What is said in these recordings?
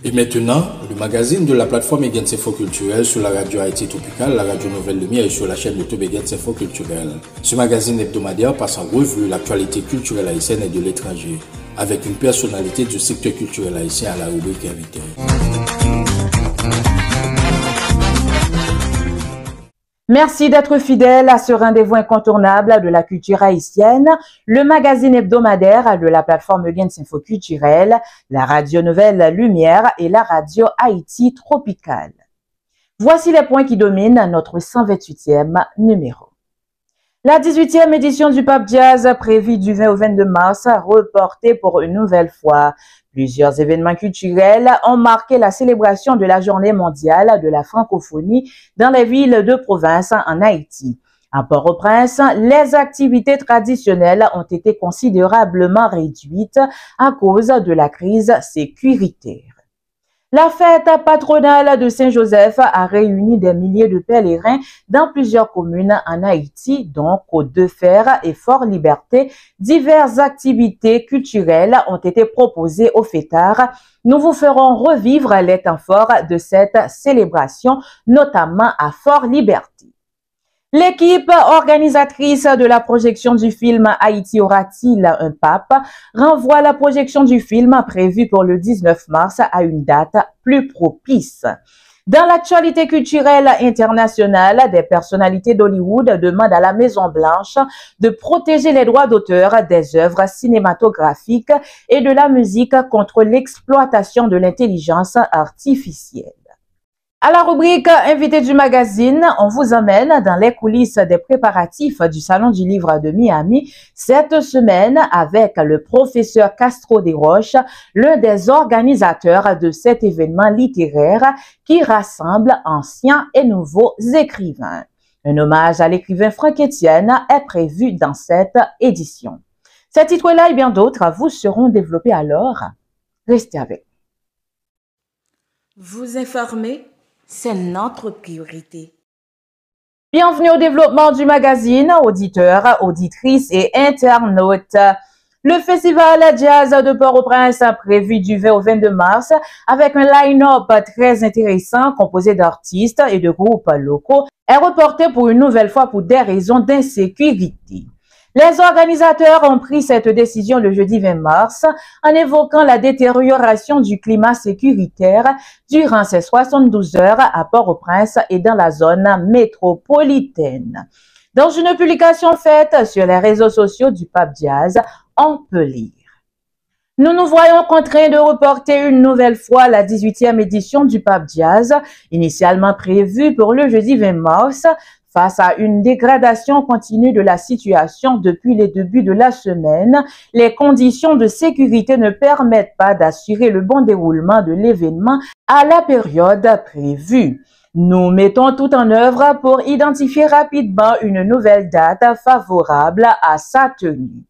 Et maintenant, le magazine de la plateforme Egens Info Culturel sur la radio Haïti Tropicale, la radio Nouvelle Lumière et sur la chaîne YouTube Egens Info Culturel. Ce magazine hebdomadaire passe en revue l'actualité culturelle haïtienne et de l'étranger, avec une personnalité du secteur culturel haïtien à la rubrique invité. Merci d'être fidèle à ce rendez-vous incontournable de la culture haïtienne, le magazine hebdomadaire de la plateforme Egens Info Culturel, la radio Nouvelle Lumière et la radio Haïti Tropicale. Voici les points qui dominent notre 128e numéro. La 18e édition du Pape Jazz, prévue du 20 au 22 mars, reportée pour une nouvelle fois. Plusieurs événements culturels ont marqué la célébration de la Journée mondiale de la francophonie dans les villes de province en Haïti. À Port-au-Prince, les activités traditionnelles ont été considérablement réduites à cause de la crise sécuritaire. La fête patronale de Saint-Joseph a réuni des milliers de pèlerins dans plusieurs communes en Haïti, dont Côte-de-Fer et Fort-Liberté. Diverses activités culturelles ont été proposées aux fêtards. Nous vous ferons revivre les temps forts de cette célébration, notamment à Fort-Liberté. L'équipe organisatrice de la projection du film Haïti aura-t-il un pape renvoie la projection du film prévue pour le 19 mars à une date plus propice. Dans l'actualité culturelle internationale, des personnalités d'Hollywood demandent à la Maison-Blanche de protéger les droits d'auteur des œuvres cinématographiques et de la musique contre l'exploitation de l'intelligence artificielle. À la rubrique invité du magazine, on vous emmène dans les coulisses des préparatifs du Salon du Livre de Miami cette semaine avec le professeur Castro Desroches, l'un des organisateurs de cet événement littéraire qui rassemble anciens et nouveaux écrivains. Un hommage à l'écrivain Franck Etienne est prévu dans cette édition. Ces titres-là et bien d'autres vous seront développés alors. Restez avec. Vous informer, c'est notre priorité. Bienvenue au développement du magazine, auditeurs, auditrices et internautes. Le Festival Jazz de Port-au-Prince prévu du 20 au 22 mars avec un line-up très intéressant composé d'artistes et de groupes locaux est reporté pour une nouvelle fois pour des raisons d'insécurité. Les organisateurs ont pris cette décision le jeudi 20 mars en évoquant la détérioration du climat sécuritaire durant ces 72 heures à Port-au-Prince et dans la zone métropolitaine. Dans une publication faite sur les réseaux sociaux du Pape Jazz, on peut lire: nous nous voyons contraints de reporter une nouvelle fois la 18e édition du Pape Jazz, initialement prévue pour le jeudi 20 mars, face à une dégradation continue de la situation depuis les débuts de la semaine. Les conditions de sécurité ne permettent pas d'assurer le bon déroulement de l'événement à la période prévue. Nous mettons tout en œuvre pour identifier rapidement une nouvelle date favorable à sa tenue.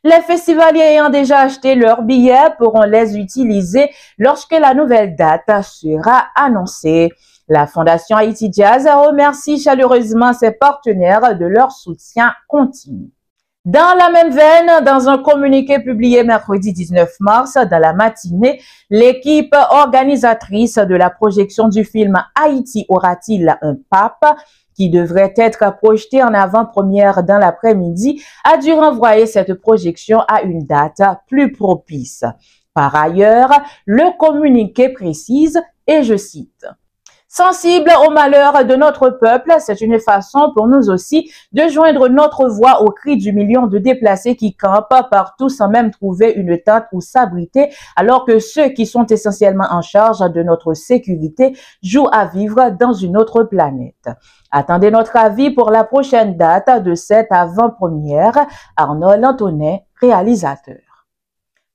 Les festivaliers ayant déjà acheté leurs billets pourront les utiliser lorsque la nouvelle date sera annoncée. La Fondation Haïti Jazz remercie chaleureusement ses partenaires de leur soutien continu. Dans la même veine, dans un communiqué publié mercredi 19 mars dans la matinée, l'équipe organisatrice de la projection du film Haïti aura-t-il un pape, qui devrait être projeté en avant-première dans l'après-midi, a dû renvoyer cette projection à une date plus propice. Par ailleurs, le communiqué précise, et je cite: sensible au malheur de notre peuple, c'est une façon pour nous aussi de joindre notre voix au cri du million de déplacés qui campent partout sans même trouver une tente où s'abriter, alors que ceux qui sont essentiellement en charge de notre sécurité jouent à vivre dans une autre planète. Attendez notre avis pour la prochaine date de cette avant-première. Arnold Antonet, réalisateur.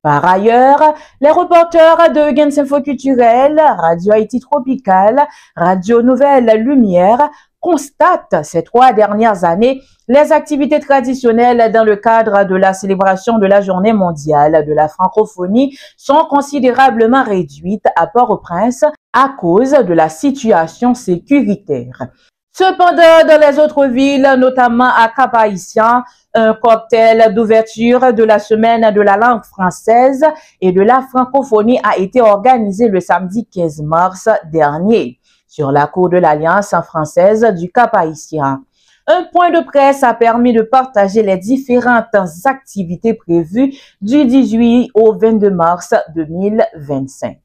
Par ailleurs, les reporters de Egens Info Culturel, Radio Haïti Tropicale, Radio Nouvelle Lumière constatent ces 3 dernières années les activités traditionnelles dans le cadre de la célébration de la Journée mondiale de la francophonie sont considérablement réduites à Port-au-Prince à cause de la situation sécuritaire. Cependant, dans les autres villes, notamment à Cap-Haïtien, Un cocktail d'ouverture de la semaine de la langue française et de la francophonie a été organisé le samedi 15 mars dernier sur la cour de l'Alliance française du Cap-Haïtien. Un point de presse a permis de partager les différentes activités prévues du 18 au 22 mars 2025.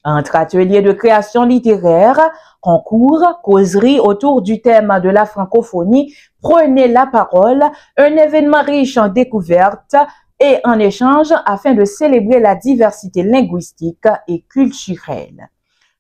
Entre ateliers de création littéraire, concours, causeries autour du thème de la francophonie, prenez la parole, un événement riche en découvertes et en échanges afin de célébrer la diversité linguistique et culturelle.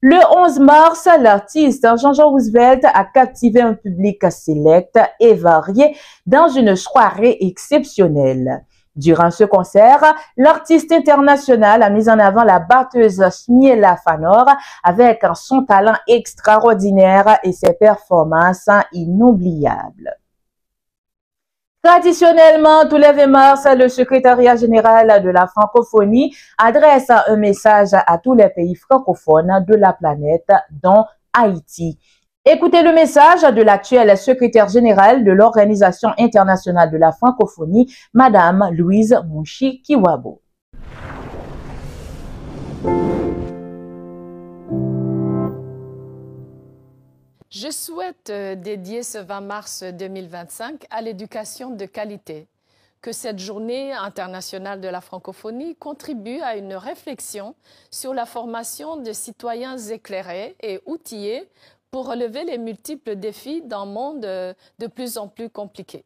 Le 11 mars, l'artiste Jean-Jean Roosevelt a captivé un public select et varié dans une soirée exceptionnelle. Durant ce concert, l'artiste international a mis en avant la batteuse Smiela Fanor avec son talent extraordinaire et ses performances inoubliables. Traditionnellement, tous les 20 mars, le secrétariat général de la francophonie adresse un message à tous les pays francophones de la planète, dont Haïti. Écoutez le message de l'actuelle secrétaire générale de l'Organisation internationale de la francophonie, Madame Louise Mouchi Kiwabo. Je souhaite dédier ce 20 mars 2025 à l'éducation de qualité. Que cette journée internationale de la francophonie contribue à une réflexion sur la formation de citoyens éclairés et outillés pour relever les multiples défis d'un monde de plus en plus compliqué.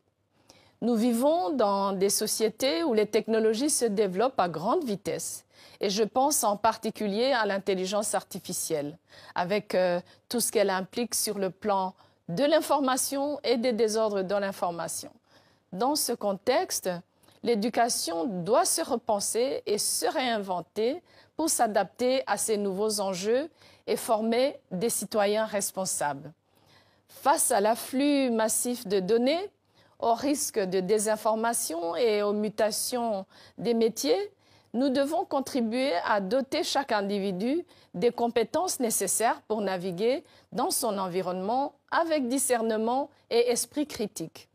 Nous vivons dans des sociétés où les technologies se développent à grande vitesse. Et je pense en particulier à l'intelligence artificielle, avec tout ce qu'elle implique sur le plan de l'information et des désordres dans l'information. Dans ce contexte, l'éducation doit se repenser et se réinventer pour s'adapter à ces nouveaux enjeux et former des citoyens responsables. Face à l'afflux massif de données, aux risques de désinformation et aux mutations des métiers, nous devons contribuer à doter chaque individu des compétences nécessaires pour naviguer dans son environnement avec discernement et esprit critique.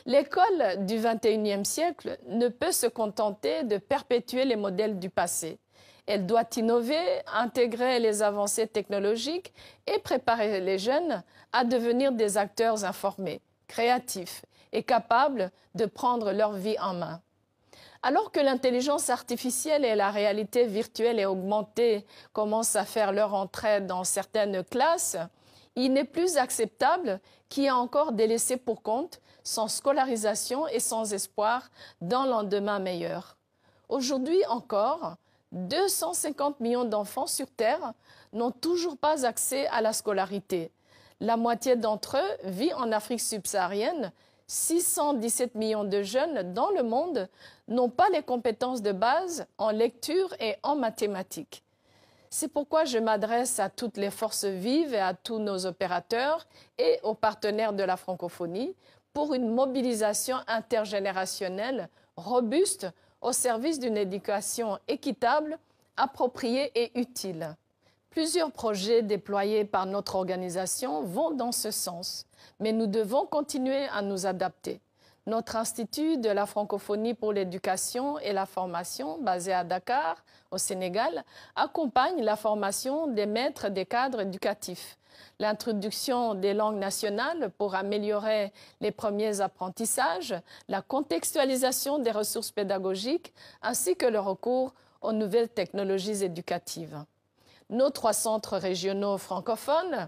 L'école du XXIe siècle ne peut se contenter de perpétuer les modèles du passé. Elle doit innover, intégrer les avancées technologiques et préparer les jeunes à devenir des acteurs informés, créatifs et capables de prendre leur vie en main. Alors que l'intelligence artificielle et la réalité virtuelle et augmentée commencent à faire leur entrée dans certaines classes, il n'est plus acceptable qu'il y ait encore des laissés pour compte, sans scolarisation et sans espoir d'un lendemain meilleur. Aujourd'hui encore, 250 millions d'enfants sur Terre n'ont toujours pas accès à la scolarité. La moitié d'entre eux vit en Afrique subsaharienne. 617 millions de jeunes dans le monde n'ont pas les compétences de base en lecture et en mathématiques. C'est pourquoi je m'adresse à toutes les forces vives et à tous nos opérateurs et aux partenaires de la francophonie pour une mobilisation intergénérationnelle robuste au service d'une éducation équitable, appropriée et utile. Plusieurs projets déployés par notre organisation vont dans ce sens, mais nous devons continuer à nous adapter. Notre Institut de la francophonie pour l'éducation et la formation, basé à Dakar, au Sénégal, accompagne la formation des maîtres des cadres éducatifs, l'introduction des langues nationales pour améliorer les premiers apprentissages, la contextualisation des ressources pédagogiques, ainsi que le recours aux nouvelles technologies éducatives. Nos 3 centres régionaux francophones,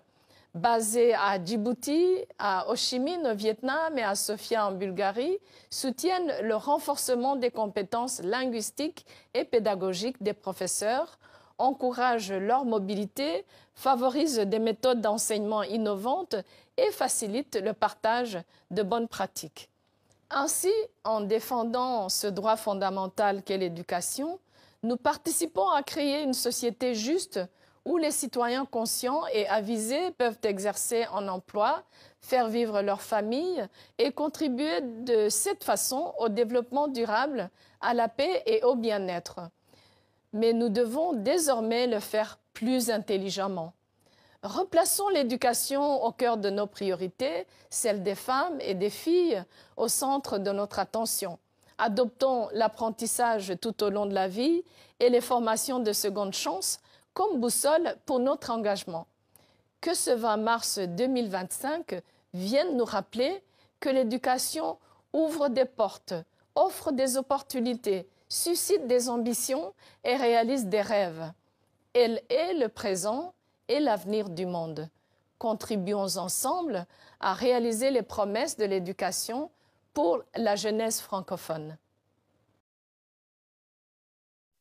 basés à Djibouti, à Ho Chi Minh au Vietnam et à Sofia en Bulgarie, soutiennent le renforcement des compétences linguistiques et pédagogiques des professeurs, encouragent leur mobilité, favorisent des méthodes d'enseignement innovantes et facilitent le partage de bonnes pratiques. Ainsi, en défendant ce droit fondamental qu'est l'éducation, nous participons à créer une société juste où les citoyens conscients et avisés peuvent exercer un emploi, faire vivre leur famille et contribuer de cette façon au développement durable, à la paix et au bien-être. Mais nous devons désormais le faire plus intelligemment. Replaçons l'éducation au cœur de nos priorités, celle des femmes et des filles au centre de notre attention. Adoptons l'apprentissage tout au long de la vie et les formations de seconde chance comme boussole pour notre engagement. Que ce 20 mars 2025 vienne nous rappeler que l'éducation ouvre des portes, offre des opportunités, suscite des ambitions et réalise des rêves. Elle est le présent et l'avenir du monde. Contribuons ensemble à réaliser les promesses de l'éducation pour la jeunesse francophone.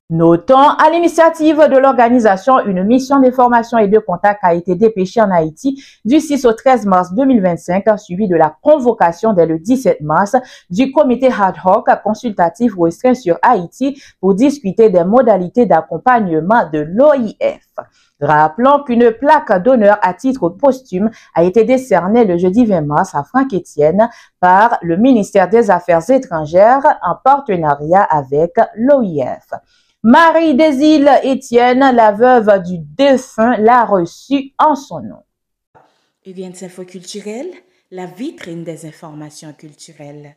Notons, à l'initiative de l'organisation, une mission d'information et de contact a été dépêchée en Haïti du 6 au 13 mars 2025, suivi de la convocation dès le 17 mars du comité ad hoc consultatif restreint sur Haïti pour discuter des modalités d'accompagnement de l'OIF. Rappelons qu'une plaque d'honneur à titre posthume a été décernée le jeudi 20 mars à Franck Etienne par le ministère des Affaires étrangères en partenariat avec l'OIF. Marie-Désile Etienne, la veuve du défunt, l'a reçue en son nom. Ugains Info Culturel, la vitrine des informations culturelles.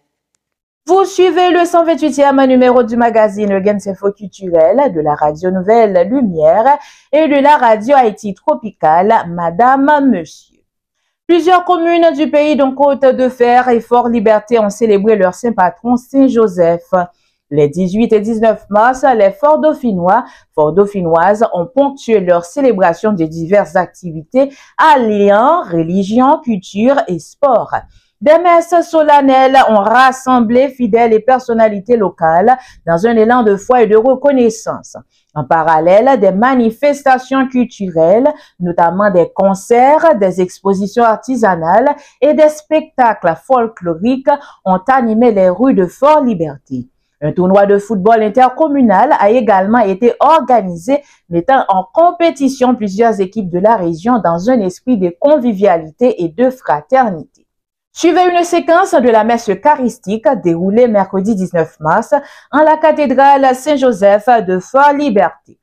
Vous suivez le 128e numéro du magazine Ugains Info Culturel de la radio Nouvelle Lumière et de la radio Haïti Tropicale, Madame, Monsieur. Plusieurs communes du pays dont Côte de Fer et Fort Liberté ont célébré leur saint patron Saint-Joseph. Les 18 et 19 mars, les Fort-Dauphinoises ont ponctué leur célébration de diverses activités alliant religion, culture et sport. Des messes solennelles ont rassemblé fidèles et personnalités locales dans un élan de foi et de reconnaissance. En parallèle, des manifestations culturelles, notamment des concerts, des expositions artisanales et des spectacles folkloriques ont animé les rues de Fort Liberté. Un tournoi de football intercommunal a également été organisé, mettant en compétition plusieurs équipes de la région dans un esprit de convivialité et de fraternité. Suivez une séquence de la messe eucharistique déroulée mercredi 19 mars en la cathédrale Saint-Joseph de Fort Liberté.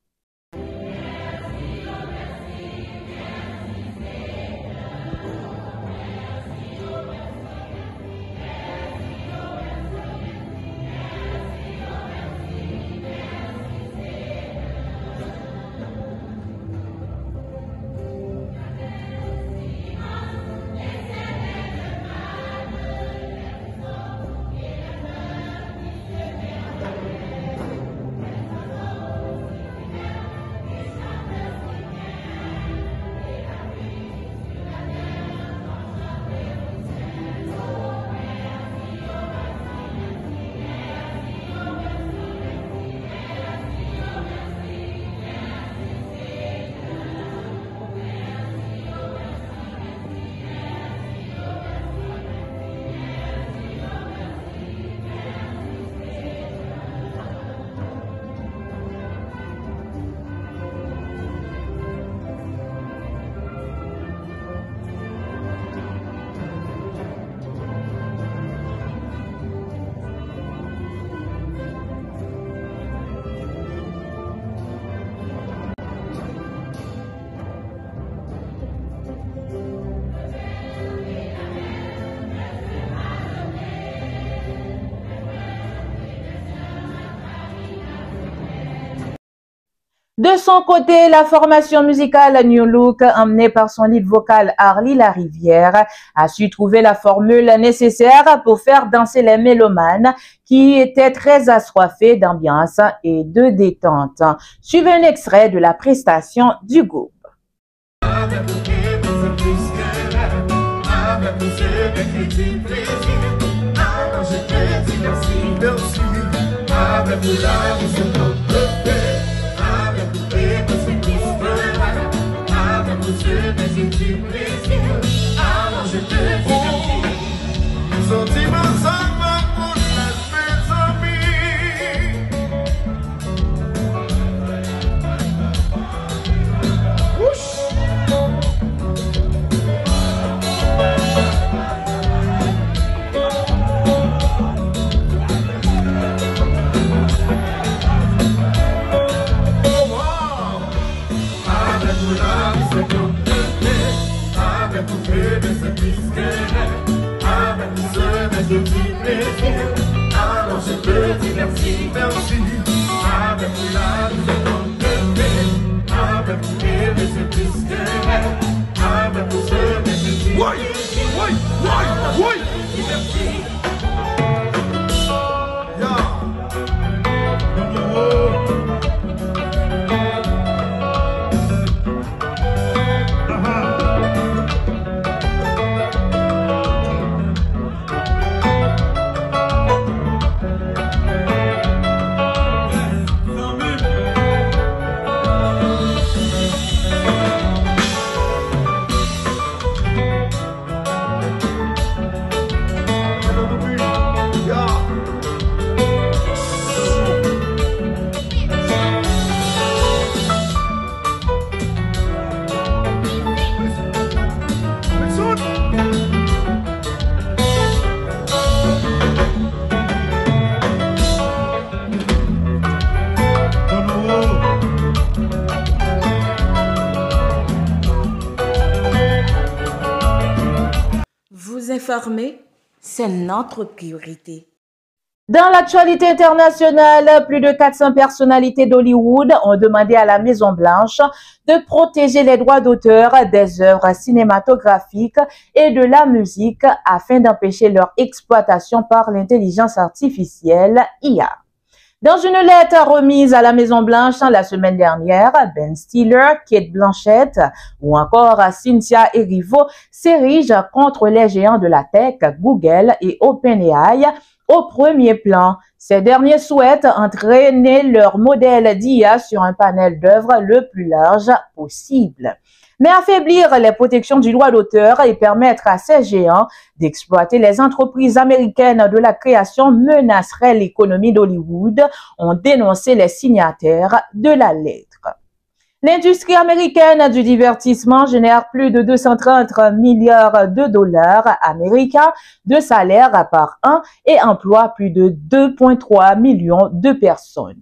De son côté, la formation musicale New Look, emmenée par son lead vocal Harley Larivière, a su trouver la formule nécessaire pour faire danser les mélomanes qui étaient très assoiffés d'ambiance et de détente. Suivez un extrait de la prestation du groupe. informer, c'est notre priorité. Dans l'actualité internationale, plus de 400 personnalités d'Hollywood ont demandé à la Maison-Blanche de protéger les droits d'auteur des œuvres cinématographiques et de la musique afin d'empêcher leur exploitation par l'intelligence artificielle IA. Dans une lettre remise à la Maison-Blanche la semaine dernière, Ben Stiller, Kate Blanchett ou encore Cynthia Erivo s'érigent contre les géants de la tech, Google et OpenAI. Au premier plan, ces derniers souhaitent entraîner leur modèle d'IA sur un panel d'œuvres le plus large possible. Mais affaiblir les protections du droit d'auteur et permettre à ces géants d'exploiter les entreprises américaines de la création menacerait l'économie d'Hollywood, ont dénoncé les signataires de la lettre. L'industrie américaine du divertissement génère plus de 230 milliards de dollars américains de salaires par an et emploie plus de 2,3 millions de personnes.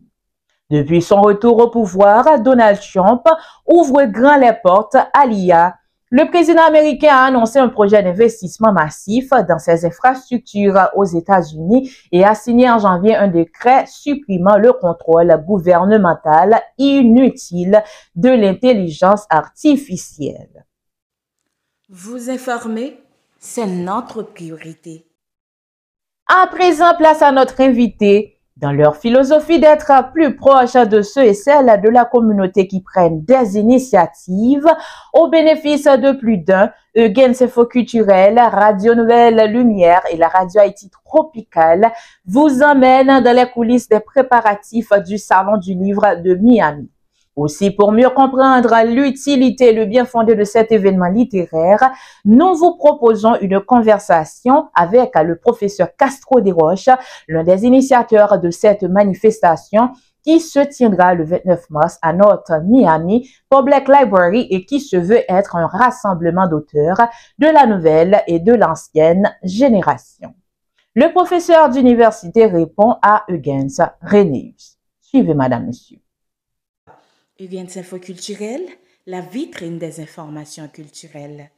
Depuis son retour au pouvoir, Donald Trump ouvre grand les portes à l'IA. Le président américain a annoncé un projet d'investissement massif dans ses infrastructures aux États-Unis et a signé en janvier un décret supprimant le contrôle gouvernemental inutile de l'intelligence artificielle. Vous informer, c'est notre priorité. À présent, place à notre invité. Dans leur philosophie d'être plus proche de ceux et celles de la communauté qui prennent des initiatives au bénéfice de plus d'un, Eugen Info Culturel, Radio Nouvelle Lumière et la Radio Haïti Tropicale vous emmènent dans les coulisses des préparatifs du Salon du Livre de Miami. Aussi, pour mieux comprendre l'utilité et le bien fondé de cet événement littéraire, nous vous proposons une conversation avec le professeur Castro Desroches, l'un des initiateurs de cette manifestation qui se tiendra le 29 mars à North Miami Public Library et qui se veut être un rassemblement d'auteurs de la nouvelle et de l'ancienne génération. Le professeur d'université répond à Eugens Renéus. Suivez, madame, monsieur. Eugens Info Culturel, la vitrine des informations culturelles.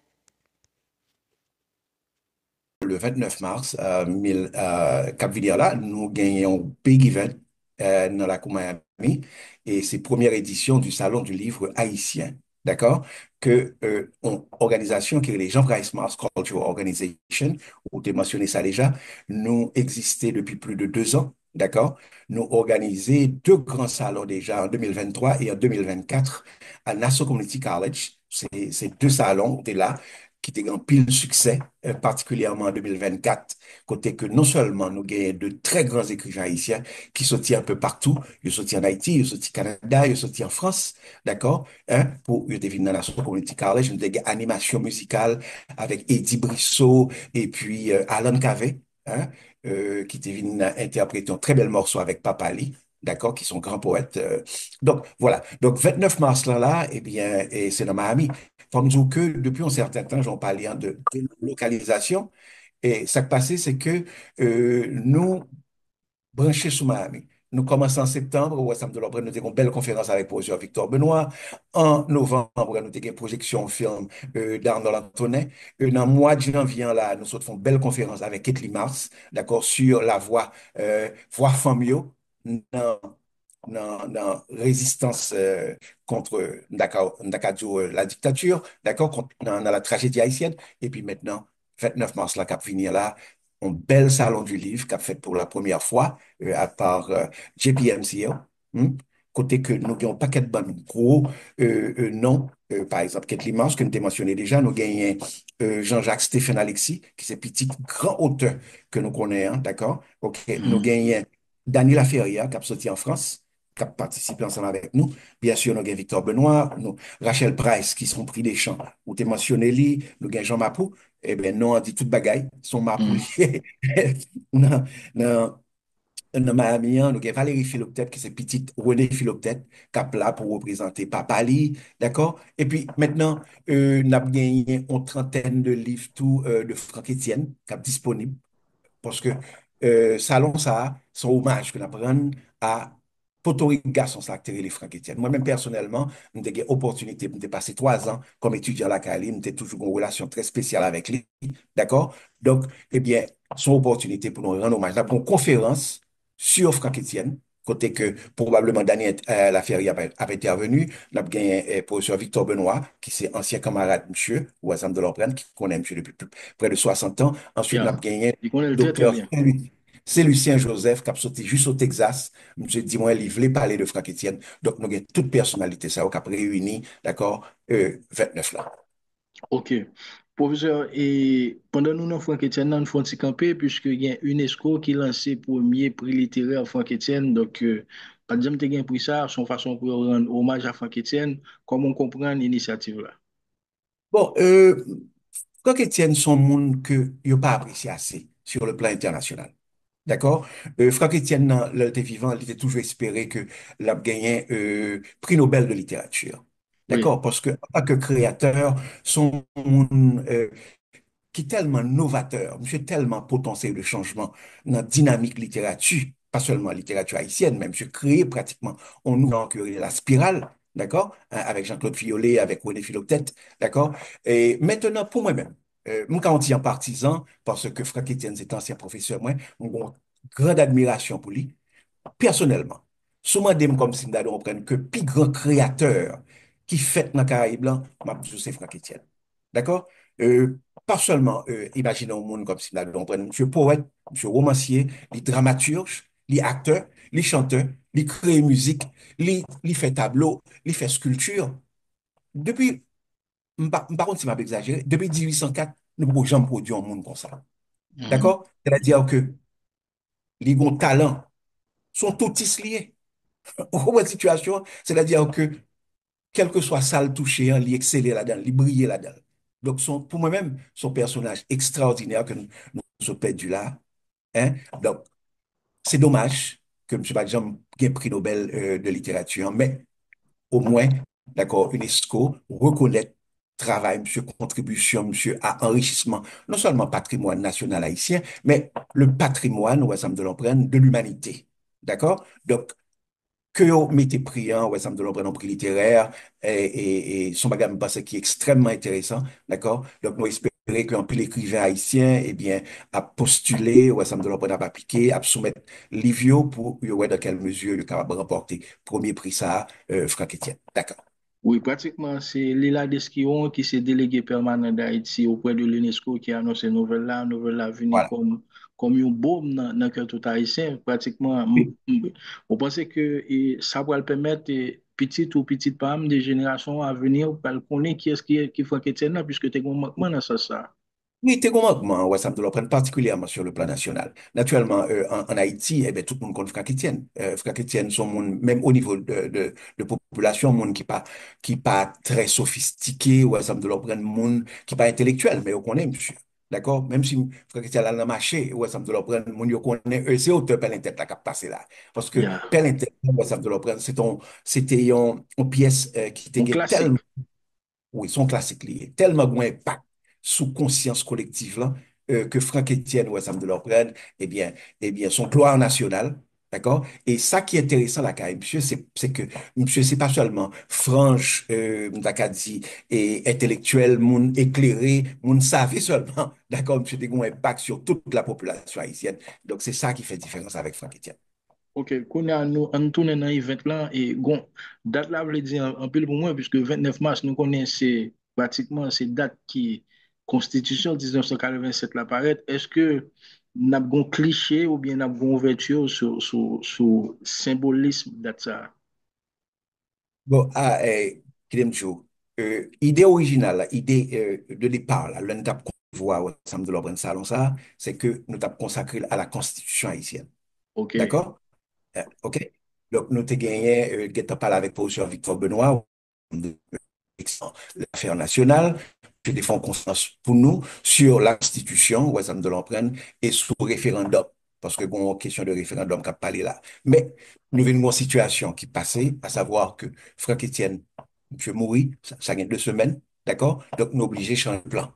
Le 29 mars, Cap là, nous gagnons Big Event dans la Miami et c'est première édition du Salon du livre haïtien, d'accord? Que une organisation qui est les Jean Price Mars Cultural Organization, ou tu as mentionné ça déjà, nous existait depuis plus de 2 ans. D'accord? Nous organisons 2 grands salons déjà en 2023 et en 2024 à Nassau Community College. Ces 2 salons étaient là, qui étaient en pile succès, particulièrement en 2024, côté que non seulement nous gagnons de très grands écrivains haïtiens qui sortent un peu partout, ils sortent en Haïti, ils sortent au Canada, ils sortent en France, d'accord? Pour ils deviennent dans Nassau Community College, nous avons animation musicale avec Eddie Brissot et puis Alan Cavey. Qui te vient interpréter un très bel morceau avec Papali, d'accord, qui sont grands poètes. Donc, voilà. Donc, 29 mars là, eh bien, et c'est dans Miami. Faut me dire que depuis un certain temps, j'en parlais de localisation. Et ça qui passé, c'est que nous, branchés sous Miami, nous commençons en septembre, où nous avons une belle conférence avec le professeur Victor Benoît. En novembre, nous avons une projection film d'Arnold Antonet. Dans le mois de janvier, là, nous faisons une belle conférence avec Kathleen Mars, d'accord, sur la voix famille dans résistance contre la dictature, d'accord, dans la tragédie haïtienne. Et puis maintenant, 29 mars, là, cap finir là, un bel salon du livre qu'a fait pour la première fois, à part JPMCO. Côté que nous avons un paquet de bonnes gros noms, par exemple, Kathleen Mars, que nous avons mentionné déjà, nous gagnons Jean-Jacques Stéphane Alexis, qui est petit grand auteur que nous connaissons, d'accord? OK, nous gagnons Daniela Feria, qui a sorti en France, qui a participé ensemble avec nous. Bien sûr, nous avons Victor Benoît, Rachel Price, qui sont pris des champs. Vous avez mentionné lui, nous avons Jean Mapou. Eh bien, non, on dit toute bagaille, son Mapou. Non, non. Dans Miami, nous avons Valérie Philoptète, qui est petite René Philoptète, qui est là pour représenter Papali, d'accord? Et puis maintenant, nous avons gagné une trentaine de livres tout, de Franck Etienne, qui est disponible, parce que Salon, ça, son hommage que nous prenons à Potori garçon ça acteur les Franck Etienne. Moi-même, personnellement, j'ai eu opportunité de passer 3 ans comme étudiant à la Cali. J'ai toujours une relation très spéciale avec lui. D'accord? Donc, eh bien, son opportunité pour nous rendre hommage. Là, pour une conférence sur Franck Etienne, côté que probablement Daniel Laferrière avait intervenu. Nous avons gagné professeur Victor Benoît, qui c'est ancien camarade, monsieur, ou ensemble de l'Orprenne, qui connaît monsieur depuis près de 60 ans. Ensuite, nous Bien. avons gagné Il connaît le très, très docteur bien. c'est Lucien Joseph qui a sauté juste au Texas. Monsieur dit, moi, il voulait parler de Franck Etienne. Donc, nous avons toute personnalité, ça, qui a réuni, d'accord, 29 là. Ok. Professeur, et pendant nous, nous Franck Etienne, nous faisons un petit campé, puisque il y a UNESCO qui a lancé le premier prix littéraire Franck Etienne. Donc, pas de jamais pris ça, son façon pour rendre hommage à Franck Etienne. Comment on comprend l'initiative là? Bon, Franck Etienne, son monde que il n'a pas apprécié assez sur le plan international. D'accord? Franck Etienne, dans le était vivant, il était toujours espéré que l'a gagné prix Nobel de littérature. Oui, D'accord? Parce que, en tant que créateur, son monde, qui est tellement novateur, monsieur tellement potentiel de changement dans la dynamique littérature, pas seulement littérature haïtienne, mais monsieur créé pratiquement, on nous a créé la spirale, d'accord, hein, avec Jean-Claude Violet, avec René Philoctète, d'accord. Et maintenant, pour moi-même, moi, quand on dit en partisan, parce que Franck Etienne, c'est ancien professeur, moi, j'ai une grande admiration pour lui, personnellement. Souvent, des comme si nous reprenne que plus grand créateur qui fait dans le Caraïbe blanc, c'est Franck Etienne. D'accord? Pas seulement, imaginons un monde comme si nous reprenne monsieur poète, monsieur romancier, les dramaturge, les acteurs, les chanteurs, les créer musique, les fait tableau, les fait sculpture. Depuis, par contre, si je exagéré, depuis 1804, nous ne pouvons jamais produire un monde comme ça. mhm. D'accord? C'est-à-dire que les bons talents sont tous liés. Au situation, c'est-à-dire que quel que soit ça le toucher, hein, il exceller là-dedans, il briller là-dedans. Donc, pour moi-même, son personnage extraordinaire que nous sommes perdus là. Hein. Donc, c'est dommage que M. Badjam ait pris Nobel de littérature, mais au moins, d'accord, UNESCO reconnaît travail, monsieur, contribution, monsieur, à enrichissement, non seulement patrimoine national haïtien, mais le patrimoine, ou ensemble de l'empreinte, de l'humanité. D'accord? Donc, que vous mettez pris, hein, ouais, ça me donne un prix littéraire, et son bagage me passe qui est extrêmement intéressant, d'accord? Donc, nous espérons qu'un peu l'écrivain haïtien, eh bien, a postulé, ouais, ça me donne un à appliquer, à soumettre Livio pour, ouais, dans quelle mesure il est capable de remporter premier prix ça, Franck Etienne. D'accord. Oui, pratiquement, c'est Lila Desquion qui s'est délégué permanent d'Haïti auprès de l'UNESCO qui a annoncé nouvelle là venue Voilà. comme un baume dans le cœur tout haïtien. Pratiquement, Oui. on pensait que ça va le permettre, petite ou petite femme des générations à venir, pour le connaître qui est-ce qui fait Etienne là, puisque tu es un manquement dans ça. Oui, t'es comment, ouais, ça me le prendre particulièrement sur le plan national. Naturellement, en Haïti, eh ben, tout le monde connaît Franck Etienne. Franck Etienne, son monde, même au niveau de population, monde qui pas très sophistiqué, ouais, ça me le prendre monde qui pas intellectuel, mais on connaît, monsieur. D'accord? Même si Franck Etienne a dans le marché, ouais, ça me le prendre monde, on connaît, c'est auteur Pelentête là qui a passé là. Parce que Yeah. Pelentête, ouais, ça me le prendre, c'était une pièce qui Un était classique. tellement oui, son classique lié, tellement bon impact sous conscience collective là, que Franck Etienne ou Sam de Lorprenne, eh bien, son gloire nationale, d'accord? Et ça qui est intéressant là, quand même, monsieur, c'est que monsieur, c'est pas seulement franche, dit, et intellectuel, monde éclairé, monde savait seulement, d'accord, monsieur, des un impact sur toute la population haïtienne. Donc, c'est ça qui fait différence avec Franck Etienne. Ok, qu'on a nous on tourne dans event là et gon date là veut dire en pile pour moi puisque 29 mars nous connaissons pratiquement c'est date qui Constitution 1987 là paraît. Est-ce que n'a gon cliché ou bien n'a gon ouverture sur symbolisme date ça? Bon, Kidem Chou, idée originale, idée de départ, là, l'un tape qu'on voit au Ensemble de l'Ordre Salon, ça, c'est que nous t'avons consacré à la Constitution haïtienne. Ok, D'accord? OK? Donc, nous t'ai gagné, parlé avec professeur Victor Benoît, de l'affaire nationale, je défends conscience pour nous sur la Constitution, ou Ensemble de l'Empreinte, et sur le référendum. Parce que, bon, question de référendum qu'a parlé là. Mais, nous avons une situation qui passait, à savoir que Franck Etienne, monsieur mourit, ça a 2 semaines, d'accord? Donc, nous obligés de changer de plan.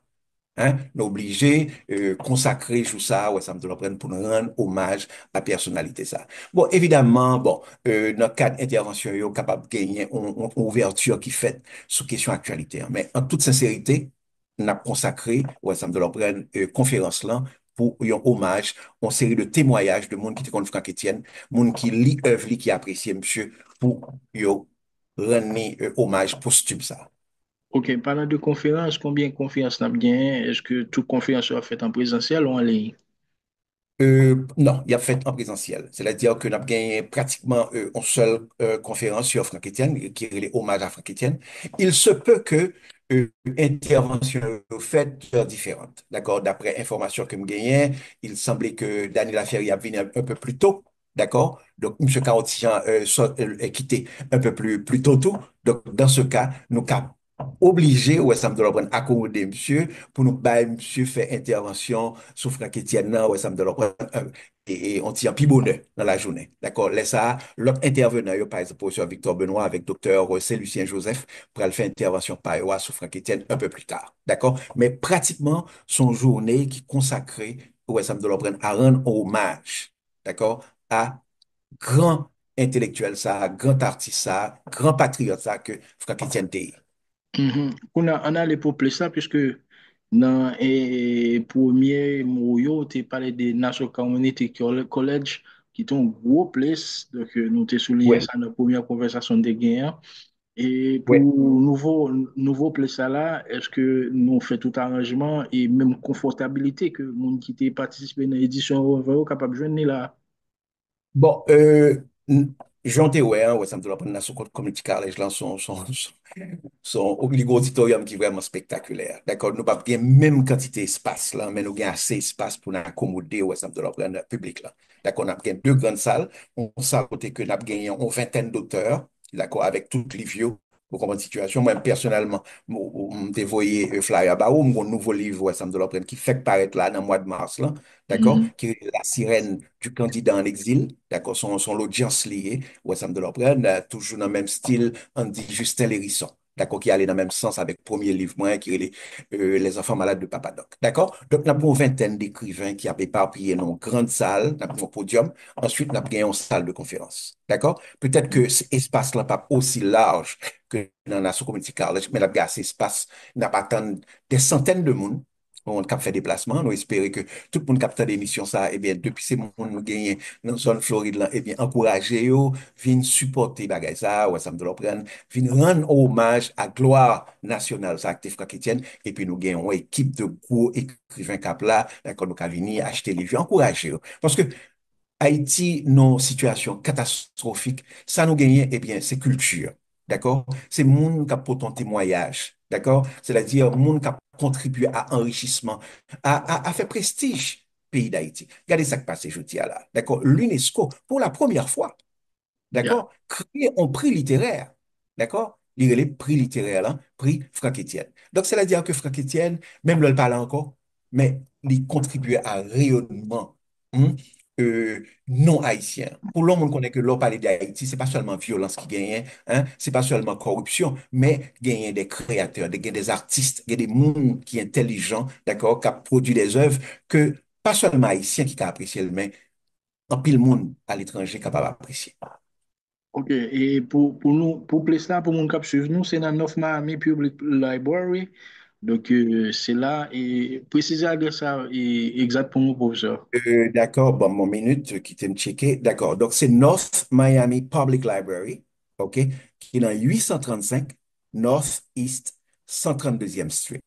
Hein, nous obligés consacrer tout ça, ouais, ça me doit prendre pour nous rendre hommage à la personnalité ça. Bon, évidemment, bon, dans le cadre d'intervention, yo capable de gagner une ouverture qui fait sur question actualité, hein. Mais en toute sincérité, on a consacré, ouais, ça me doit prendre conférence là pour un hommage, une série de témoignages de monde qui te connaît Franck Etienne, monde qui lit œuvre, li, qui apprécie monsieur, pour yo rendre hommage posthume ça. Ok, parlant de conférences, combien de conférences n'a bien? Est-ce que toute conférence sera faite en présentiel ou en ligne? Non, il a fait en présentiel. C'est-à-dire que nous avons gagné pratiquement une seule conférence sur Franck Etienne, qui est les hommages à Franck Etienne. Il se peut que intervention faite soit différente. D'accord? D'après information que nous gagnons, il semblait que Daniel Laferrière a venu un peu plus tôt. D'accord? Donc, M. Carotian est quitté un peu plus tôt tout. Donc, dans ce cas, nous sommes obligés, ou ça me doit prendre accommoder monsieur, pour nous, bah, monsieur fait intervention sur Franck Etienne, non, ouais, ça me doit prendre et on tient plus bonheur dans la journée. D'accord? Laisse ça, l'autre intervenant, yo, par exemple, professeur Victor Benoît avec docteur Saint-Lucien Joseph, pour aller faire intervention par eux sur Franck Etienne un peu plus tard. D'accord? Mais pratiquement, son journée qui est consacrée, ouais, ça me doit prendre à rendre hommage. D'accord? À grand intellectuel ça, grand artiste ça, grand patriote ça que Franck Etienne était. Mhm. On a allé pour ça puisque dans le premier mot, tu parlé de National Community College qui est un gros place. Donc, nous t'ai souligné Oui, ça dans la première conversation de gain. Et pour oui. nouveau place là, est-ce que nous fait tout arrangement et même confortabilité que monde qui t'a participé dans l'édition va capable de joindre là? Bon, j'en ai ouais, hein, ouais, ça me doit prendre la Socot Community College, là, son auditorium qui est vraiment spectaculaire. D'accord? Nous pas bien même quantité d'espace là, mais nous avons assez d'espace pour nous accommoder, ouais, ça me doit prendre le public là. D'accord? Nous avons deux grandes salles. On salle côté que nous avons gagné une vingtaine d'auteurs, d'accord, avec toutes les vieux. Vous comprenez la situation? Moi, personnellement, j'ai envoyé flyer bah, mon nouveau livre, ouais, ça me doit prendre, qui fait paraître là, dans le mois de mars, là, d'accord? Mhm. Qui est La sirène du candidat en exil, d'accord? Son l'audience liée, ouais, ça me doit prendre, toujours dans le même style, on dit Justin Lérisson. D'accord, qui allait dans le même sens avec le premier livre, moi, qui est Les enfants malades de Papadoc. D'accord? Donc, nous avons une vingtaine d'écrivains qui ont éparpillé dans une grande salle, nous avons un podium. Ensuite, nous avons une salle de conférence. D'accord? Peut-être que cet espace-là n'est pas aussi large que dans la Community College, mais nous avons assez espace, nous avons atteint des centaines de monde. On a fait déplacement, nous espérons que tout le monde qui a fait l'émission, ça, eh bien, depuis ces moments, nous gagnons dans la zone Floride, là, eh bien, encourager eux, viennent supporter bagay ça, ouais, ça me doit prendre vin rendre hommage à gloire nationale, ça actif Franck Etienne, et puis nous gagnons une équipe de gros écrivains cap là, d'accord, nous avons venir acheter les vieux, encourager eux. Parce que Haïti, nos situations catastrophiques, ça nous gagne, eh bien, c'est culture. D'accord? C'est monde qui a pour ton témoignage. D'accord? C'est-à-dire, monde qui a contribué à enrichissement, à faire prestige pays d'Haïti. Regardez ça qui passe jeudi là. D'accord? L'UNESCO, pour la première fois, Yeah. d'accord, créer un prix littéraire, d'accord? Il y a les prix littéraires, là, prix Franck Etienne. Donc, c'est-à-dire que Franck Etienne, même le parle encore, mais il contribue à un rayonnement hein, non haïtien. Pour l'homme, on connaît que l'on parle d'Haïti, c'est pas seulement violence qui gagne, hein, c'est pas seulement corruption, mais gagner des créateurs, des artistes, des gens qui sont intelligents, d'accord, qui ont produit des œuvres que pas seulement haïtiens qui ont apprécié, mais en pile monde à l'étranger capable d'apprécier. Ok, et pour nous, pour place là, pour mon cap suivre nous, c'est dans North Miami Public Library. Donc, c'est là, et précisez l'adresse ça, et exact pour nous, professeur. D'accord, bon, mon minute, qui me checker. D'accord, donc c'est North Miami Public Library, OK, qui est dans 835 North East 132e Street.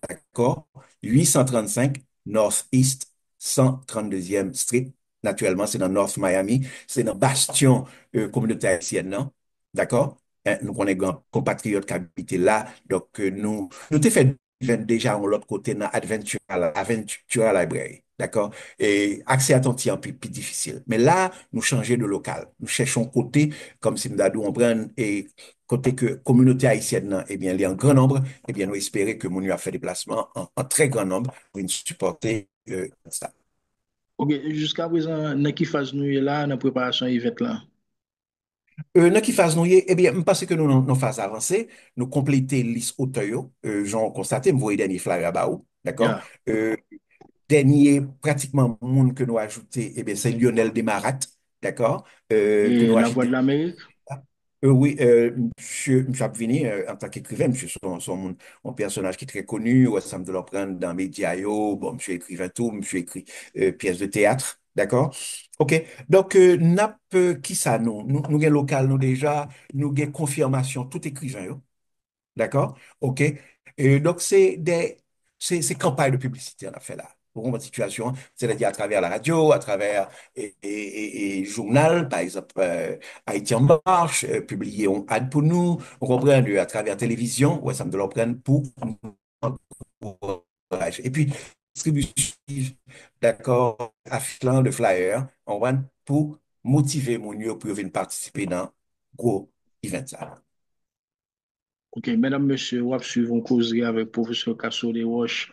D'accord? 835 North East 132e Street. Naturellement, c'est dans North Miami. C'est dans Bastion, communauté haïtienne, non? D'accord? Hein, nous connaissons grand compatriotes qui habitent là. Donc, nous t'ai fait déjà de l'autre côté dans Adventura Library. D'accord? Et accès à ton petit un peu plus difficile. Mais là, nous changeons de local. Nous cherchons côté, comme si nous on prend et côté que communauté haïtienne, nan, eh bien, il y a un grand nombre, eh bien, nous espérons que mon a fait déplacement en très grand nombre pour nous supporter ça. Ok, jusqu'à présent, dans qui phase nous est là, dans la préparation event là? Dans qui phase nous y est, eh bien, parce que nous phase avancée, nous compléter liste auteurs, j'en constaté, me voyez dernier flyer là-bas, d'accord? Yeah. Euh, Dernier pratiquement monde que nous ajouté, eh bien, c'est Lionel Desmarat, d'accord? Que Et nous La Voix ajouté. de l'Amérique? Oui, monsieur Abvini, en tant qu'écrivain, monsieur, son personnage qui est très connu, ouais, ça me de le prendre dans Média Yo, bon, monsieur écrivain tout, monsieur écrit pièces de théâtre, d'accord? OK. Donc, qui ça, nous avons local, nous déjà, nous avons confirmation, tout écrivain, yo. D'accord? OK? Et donc, c'est campagnes de publicité, on a fait là. Pour une situation, c'est-à-dire à travers la radio, à travers et journal, par exemple, Haïti en marche, publier un ad pour nous, on comprend, à travers télévision, ouais, ça me doit le prendre pour encourager. Et puis, distribution, d'accord, affichant de flyers, on va pour motiver mon mieux pour venir participer dans gros events. Ok, mesdames, messieurs, wap suivons causerie avec professeur Casso de Roche,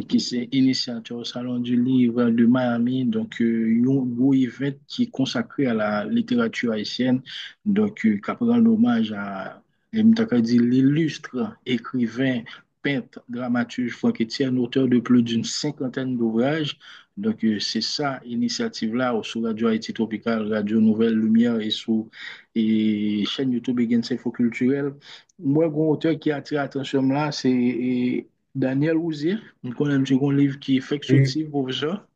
qui c'est initiateur au Salon du Livre de Miami. Donc, un gros event qui est consacré à la littérature haïtienne. Donc, qui rend hommage à, l'illustre écrivain, peintre, dramaturge Franck Etienne, auteur de plus d'une cinquantaine d'ouvrages. Donc, c'est ça, initiative-là, sur Radio Haïti Tropical, Radio Nouvelle Lumière et chaîne YouTube Egense Info Culturel. Moi, un auteur qui attire l'attention là, c'est Daniel Rouzier. On connaît un livre qui est fait sortir, professeur.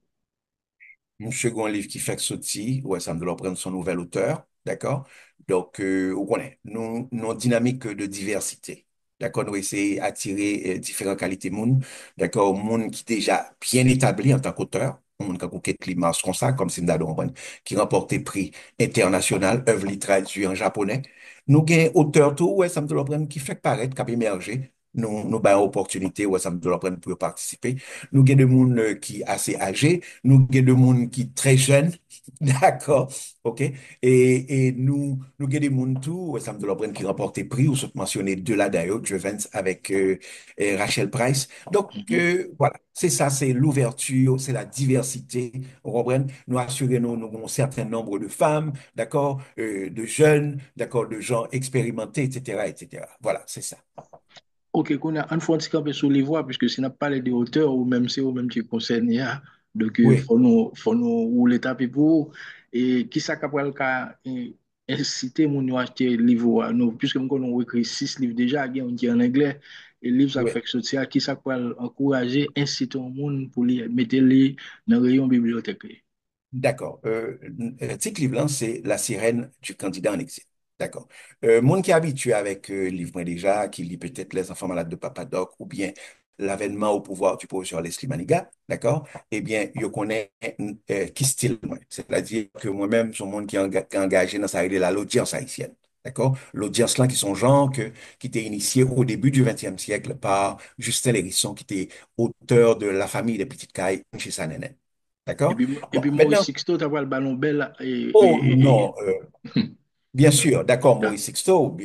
Mon second livre qui fait que sorti, ouais, ça me doit prendre son nouvel auteur, d'accord? Donc, on connaît, nous, dynamique de diversité, d'accord? Nous essayons d'attirer différentes qualités monde, d'accord? Monde qui est déjà bien établi en tant qu'auteur, monde qui a conquis climat comme ça, comme Sindado Mbane, qui remporte prix international, œuvre littérature en japonais. Nous avons auteur tout, ouais, ça me doit prendre qui fait paraître, qui a émergé. Nous avons opportunité, ouais, ça me doit prendre pour participer. Nous avons des monde qui assez âgés, nous avons des monde qui très jeunes, d'accord, ok, et nous avons des monde tout, ouais, ça me doit prendre qui remporté prix, ou se mentionner deux là d'ailleurs, Jevens avec Rachel Price. Donc, Mhm. voilà, c'est ça, c'est l'ouverture, c'est la diversité, vous comprenez? Nous assurer nous avons un certain nombre de femmes, d'accord, de jeunes, d'accord, de gens expérimentés, etc., etc. Voilà, c'est ça. Ok, qu'on a un fois campé sur les voies, puisque si on n'a pas les auteurs, ou même c'est ou même qui concerne, ya. Donc, il Oui, faut nous rouler tapis pour. Et qui ça capable le cas inciter mon à acheter le livre, nous, puisque nous avons écrit 6 livres déjà, il y a un qui est en anglais, et le livre ça oui. fait sortir, qui ça peut encourager, inciter le monde pour les mettre les dans le rayon bibliothèque. D'accord. Tic Cleveland, c'est la sirène du candidat en exil. D'accord. Monde qui est habitué avec livre déjà, qui lit peut-être Les enfants malades de Papa Doc ou bien L'avènement au pouvoir du professeur Leslie Maniga, d'accord? Eh bien, je connais qui style, moi. C'est-à-dire que moi-même, je suis un monde qui est qui est engagé dans sa l'audience haïtienne. D'accord? L'audience là, qui sont gens qui étaient initiés au début du XXe siècle par Justin Lérisson, qui était auteur de La famille des petites cailles chez Sanenet. Et D'accord? puis, et Bon, puis Maurice maintenant, Sixto, tu as le ballon belle oh non, et- bien sûr, d'accord, Yeah. Maurice Sixto,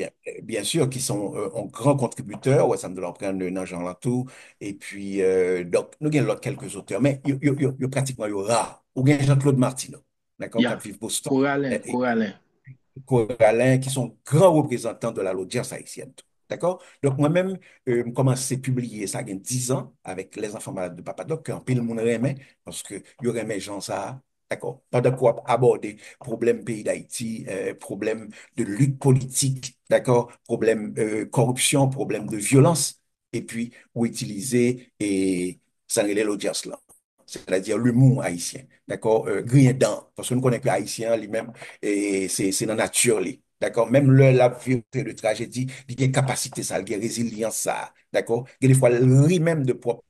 bien sûr, qui sont un grand contributeur, ouais, ça me doit leur prendre dans Jean Lantou, et puis, donc, nous avons quelques auteurs, mais il y a pratiquement, il y aura, ou bien Jean-Claude Martineau, d'accord, qui Yeah. vit Boston, Coralin, Coralin. Coralin, qui sont grands représentants de la l'audience haïtienne. D'accord? Donc, moi-même, je commencé à publier ça il y a 10 ans avec Les enfants malades de Papa Doc, qu'un pile monde aimait, parce que il y aurait mes gens ça. D'accord? Pas de quoi aborder problème pays d'Haïti, problème de lutte politique, d'accord? Problème corruption, problème de violence, et puis, ou utiliser et ça l'audience là. C'est-à-dire l'humour haïtien, d'accord? Grien dent, parce que nous connaissons que haïtien lui-même, et c'est dans la nature, li. D'accord? Même la vérité de tragédie, il y a une capacité, ça, il y a une résilience, ça. D'accord? Il y a des fois, le riz même de propre.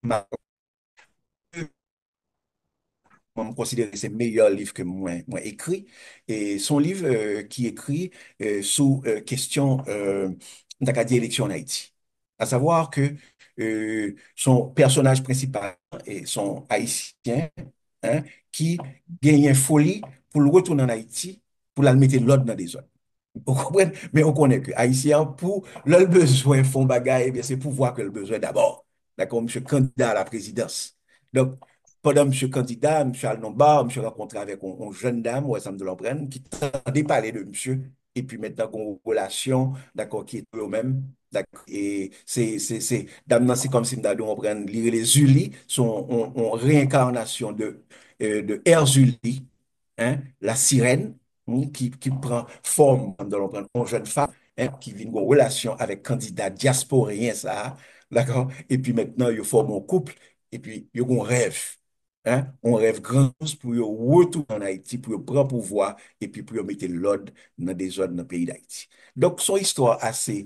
Moi, je considère que c'est le meilleur livre que moi écrit. Et son livre qui écrit sous question d'élection en Haïti. À savoir que son personnage principal est son haïtien, hein, qui gagne une folie pour le retourner en Haïti pour la mettre l'ordre dans des zones. Vous comprenez? Mais on connaît que Haïtien, pour le besoin, font bagaille, eh bien, c'est pour voir que le besoin d'abord. D'accord, monsieur candidat à la présidence. Donc, pendant monsieur candidat, monsieur Alnombar, monsieur rencontré avec une jeune dame, ouais, Sam de Lomprenne, qui tendait parler de monsieur et puis maintenant, qu'on relation, d'accord, qui est eux-mêmes. D'accord. Et d'amener, c'est comme si on prend lire les Uli, sont en réincarnation de Erzuli, hein, la sirène, qui prend forme, dans l'on prend une jeune femme, hein, qui vit une relation avec candidat diasporien, ça, d'accord? Et puis maintenant, ils forment un couple, et puis ils ont un rêve. Hein? On rêve grand pour retourner en Haïti, pour prendre pouvoir, et puis pour mettre l'ordre dans des zones dans le pays d'Haïti. Donc, son histoire assez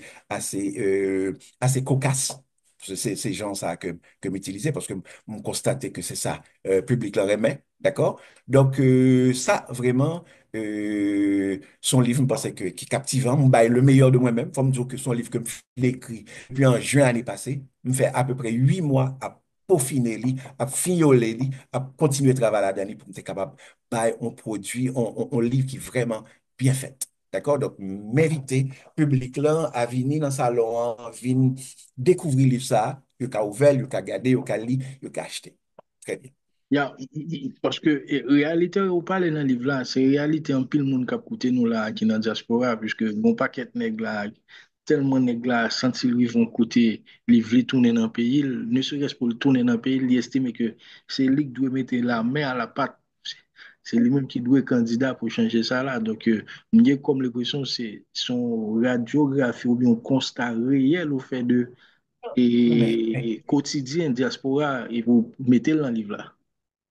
cocasse. C'est gens ça que m'utiliser parce que me constater que c'est ça, public leur aimait, d'accord? Donc, ça, vraiment, son livre, me pensait qui est captivant, le meilleur de moi-même, faut me dire que son livre que je écrit, puis en juin l'année passée, me fait à peu près 8 mois à peaufiner, à fignoler, à continuer à travailler là-dedans pour être capable de un produit, un livre qui est vraiment bien fait. D'accord? Donc, m'inviter public là à venir dans le salon, à venir découvrir le livre ça, il y a ouvert, il y a regardé, il y a lu, il y a acheté. Très bien. Parce que réalité, ou parle dans le livre là, c'est réalité en pile monde qui a coûté nous là, qui dans la diaspora, puisque bon paquet de nègres là, tellement nègres là, senti ils vont coûter, ils veulent tourner dans le pays, ne serait-ce pour le tourner dans le pays, ils estiment que c'est lui qui doit mettre la main à la pâte. C'est lui-même qui doit être candidat pour changer ça là. Donc, j'ai comme l'impression c'est son radiographie ou bien un constat réel au fait de Mais et quotidien diaspora et vous mettez dans le livre là.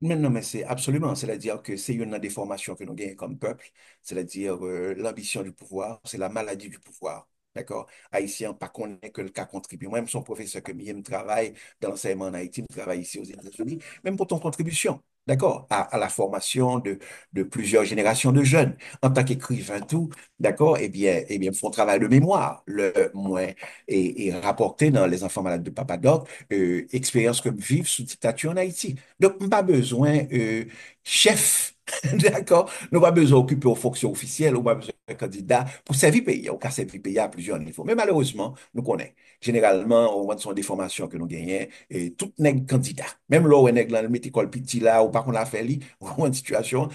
Mais non, mais c'est absolument, c'est-à-dire que c'est une des formations que nous gagnons comme peuple, c'est-à-dire l'ambition du pouvoir, c'est la maladie du pouvoir. D'accord? Haïtien, pas qu'on est que le cas contribue. Moi-même, son professeur que je travaille dans l'enseignement en Haïti, je travaille ici aux États-Unis, même pour ton contribution. D'accord? À la formation de plusieurs générations de jeunes. En tant qu'écrivain, tout, d'accord? Eh bien, font travail de mémoire, le moins, et rapporter dans Les Enfants malades de Papa Doc, expérience que vivent sous dictature en Haïti. Donc, pas besoin chef, d'accord? Nous pas besoin d'occuper aux fonctions officielles, ou pas besoin de candidat pour servir pays. On peut servir pays à plusieurs niveaux. Mais malheureusement, nous connaissons. Généralement, on voit des formations que nous gagnons, et tout n'est candidat. Même là où on est dans le école petit là, ou pas qu'on a fait, ou en situation,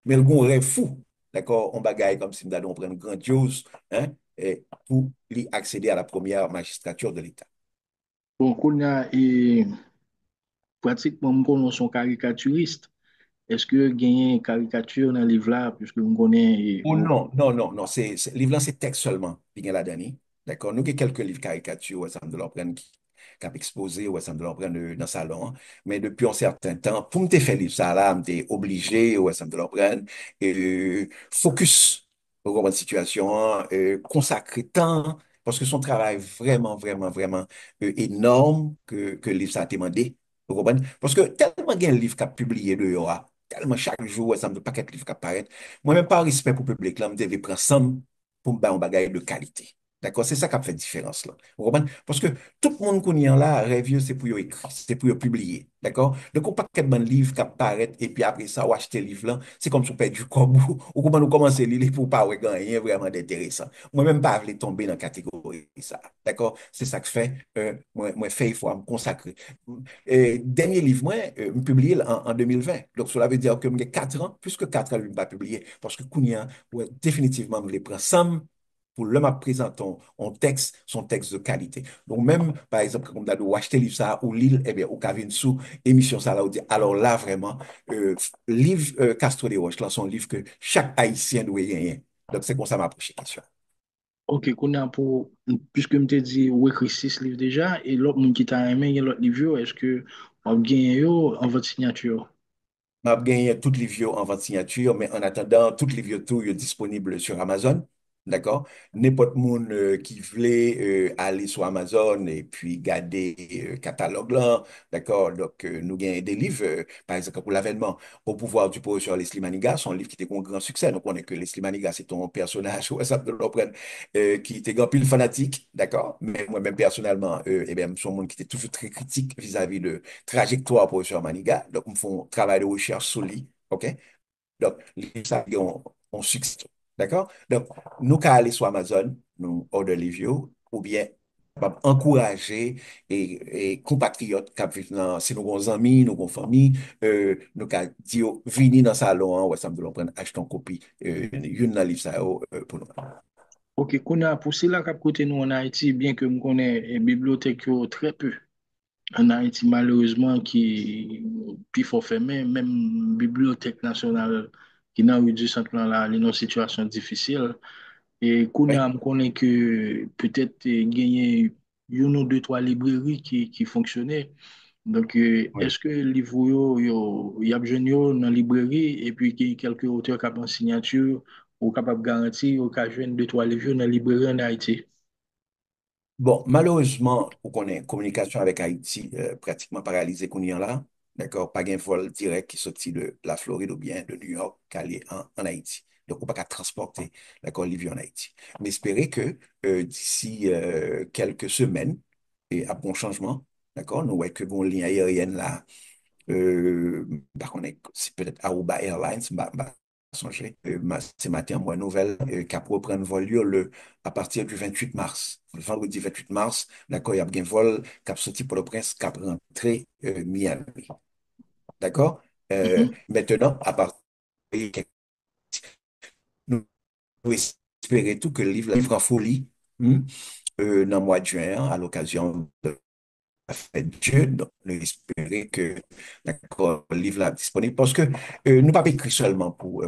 mais le gon rêve fou, d'accord? On bagaille comme si nous allons prendre grandiose, hein, et pour lui accéder à la première magistrature de l'État. Donc, on a pratiquement on son caricaturiste. Est-ce que gagner une caricature dans le livre là, puisque on connaît. Oh non, non, non, non, livre là, c'est texte seulement, puis il y a la dernière. D'accord? Nous avons quelques livres caricatures, ouais, ça me de leur prendre qui a exposé, ouais, ça me de leur prendre dans le salon. Mais depuis un certain temps, pour me faire livre ça là, je obligé, ouais, ça me de leur prendre, focus au une situation, consacrer temps, parce que son travail vraiment, vraiment, vraiment énorme que le livre ça a demandé. Vous comprenez? Parce que tellement il y a un livre qui a publié dehors, tellement chaque jour, ouais, ça me de paquet de livres qui apparaissent. Moi-même, par respect pour le public, là, je devais prendre ça pour me faire un bagage de qualité. D'accord? C'est ça qui a fait la différence, là. Vous comprenez? Parce que tout le monde qu'on y a là, rêve, c'est pour y écrire, c'est pour y publier. D'accord? Donc, on pas de livre qui apparaît, et puis après ça, on achète le livre là, c'est comme si on perd du corps, ou comment nous commencer à lire pour pas gagner vraiment d'intéressant. Moi-même, pas voulu tomber dans la catégorie, ça. D'accord? C'est ça que fait, moi, fait, il faut me consacrer. Dernier livre, moi, me publié en 2020. Donc, cela veut dire que j'ai 4 ans, plus que 4 ans, je ne pas publié. Parce que Kounia, ouais, définitivement, je les prends ensemble pour le m'a présenter un texte, son texte de qualité. Donc, même, par exemple, comme on a acheter livre ça, ou lire, eh bien, au Kavin sous émission ça, là, on dit, alors là, vraiment, livre Castro de Roche, là, c'est un livre que chaque Haïtien doit gagner. Donc, c'est comme ça m'approche la question. Ok, qu'on a pour, puisque je t'ai dit, ou écrit 6 livres déjà, et l'autre monde qui t'a aimé, il y a l'autre livre, est-ce que on gagne en votre signature? On a gagné toutes les vidéos en vente signature, mais en attendant, toutes les vidéos tout est disponible sur Amazon. D'accord? N'importe monde qui voulait aller sur Amazon et puis garder catalogue là, d'accord? Donc, nous gagnons des livres, par exemple, pour l'avènement au pouvoir du professeur Leslie Maniga, son livre qui était un grand succès. Donc, on est que Leslie Maniga, c'est un personnage, ouais, ça peut l'apprendre, qui était grand pile fanatique, d'accord? Mais moi-même, personnellement, eh bien, je suis un monde qui était toujours très critique vis-à-vis de trajectoire professeur Maniga. Donc, on fait un travail de recherche sur lui, OK? Donc, ça on succès. D'accord? Donc, nous, qu'à aller sur Amazon, nous, order les vieux, ou bien, encourager et compatriotes qui vivent dans, si nous avons amis, nous avons famille, nous qu'à dire, venez dans le salon, hein, ou ça me de prendre, acheter une copie, une dans le livre, ça, pour nous. Ok, qu'on a poussé là cap côté nous en Haïti, bien que nous connaissons une bibliothèque yo très peu. En Haïti, malheureusement, puis faut fermer, même bibliothèque nationale qui n'a eu du centre là, elle est dans une situation difficile. Et qu'on a, Oui, on connaît que peut-être gagner une ou deux, trois librairies qui fonctionnaient. Donc, oui. est-ce que le livre, il y a besoin dans la librairie et puis qu'il y a quelques auteurs qui ont en signature ou capable de garantir ou qui jouent deux, trois livres dans la librairie en Haïti? Bon, malheureusement, pour qu'on ait communication avec Haïti pratiquement paralysée qu'on y en là, d'accord, pas un vol direct qui sortit de la Floride ou bien de New York qui allait en Haïti. Donc, on ne peut pas transporter, d'accord, les vieux en Haïti. Mais espérer que d'ici quelques semaines, et à bon changement, d'accord, nous voyons que bon ligne aérienne là, par contre, c'est peut-être Aruba Airlines, songer. Ce matin, moi, nouvelle qui a reprendre vol à partir du 28 mars. Le vendredi 28 mars, d'accord, il y a un vol qui a sorti pour le prince, qui a rentré Miami. D'accord? Mhm. Maintenant, à partir nous, nous espérons tout que le livre en folie, dans le mois de juin, à l'occasion de fait Dieu, donc nous espérons que d'accord, le livre là disponible parce que nous pas écrit seulement pour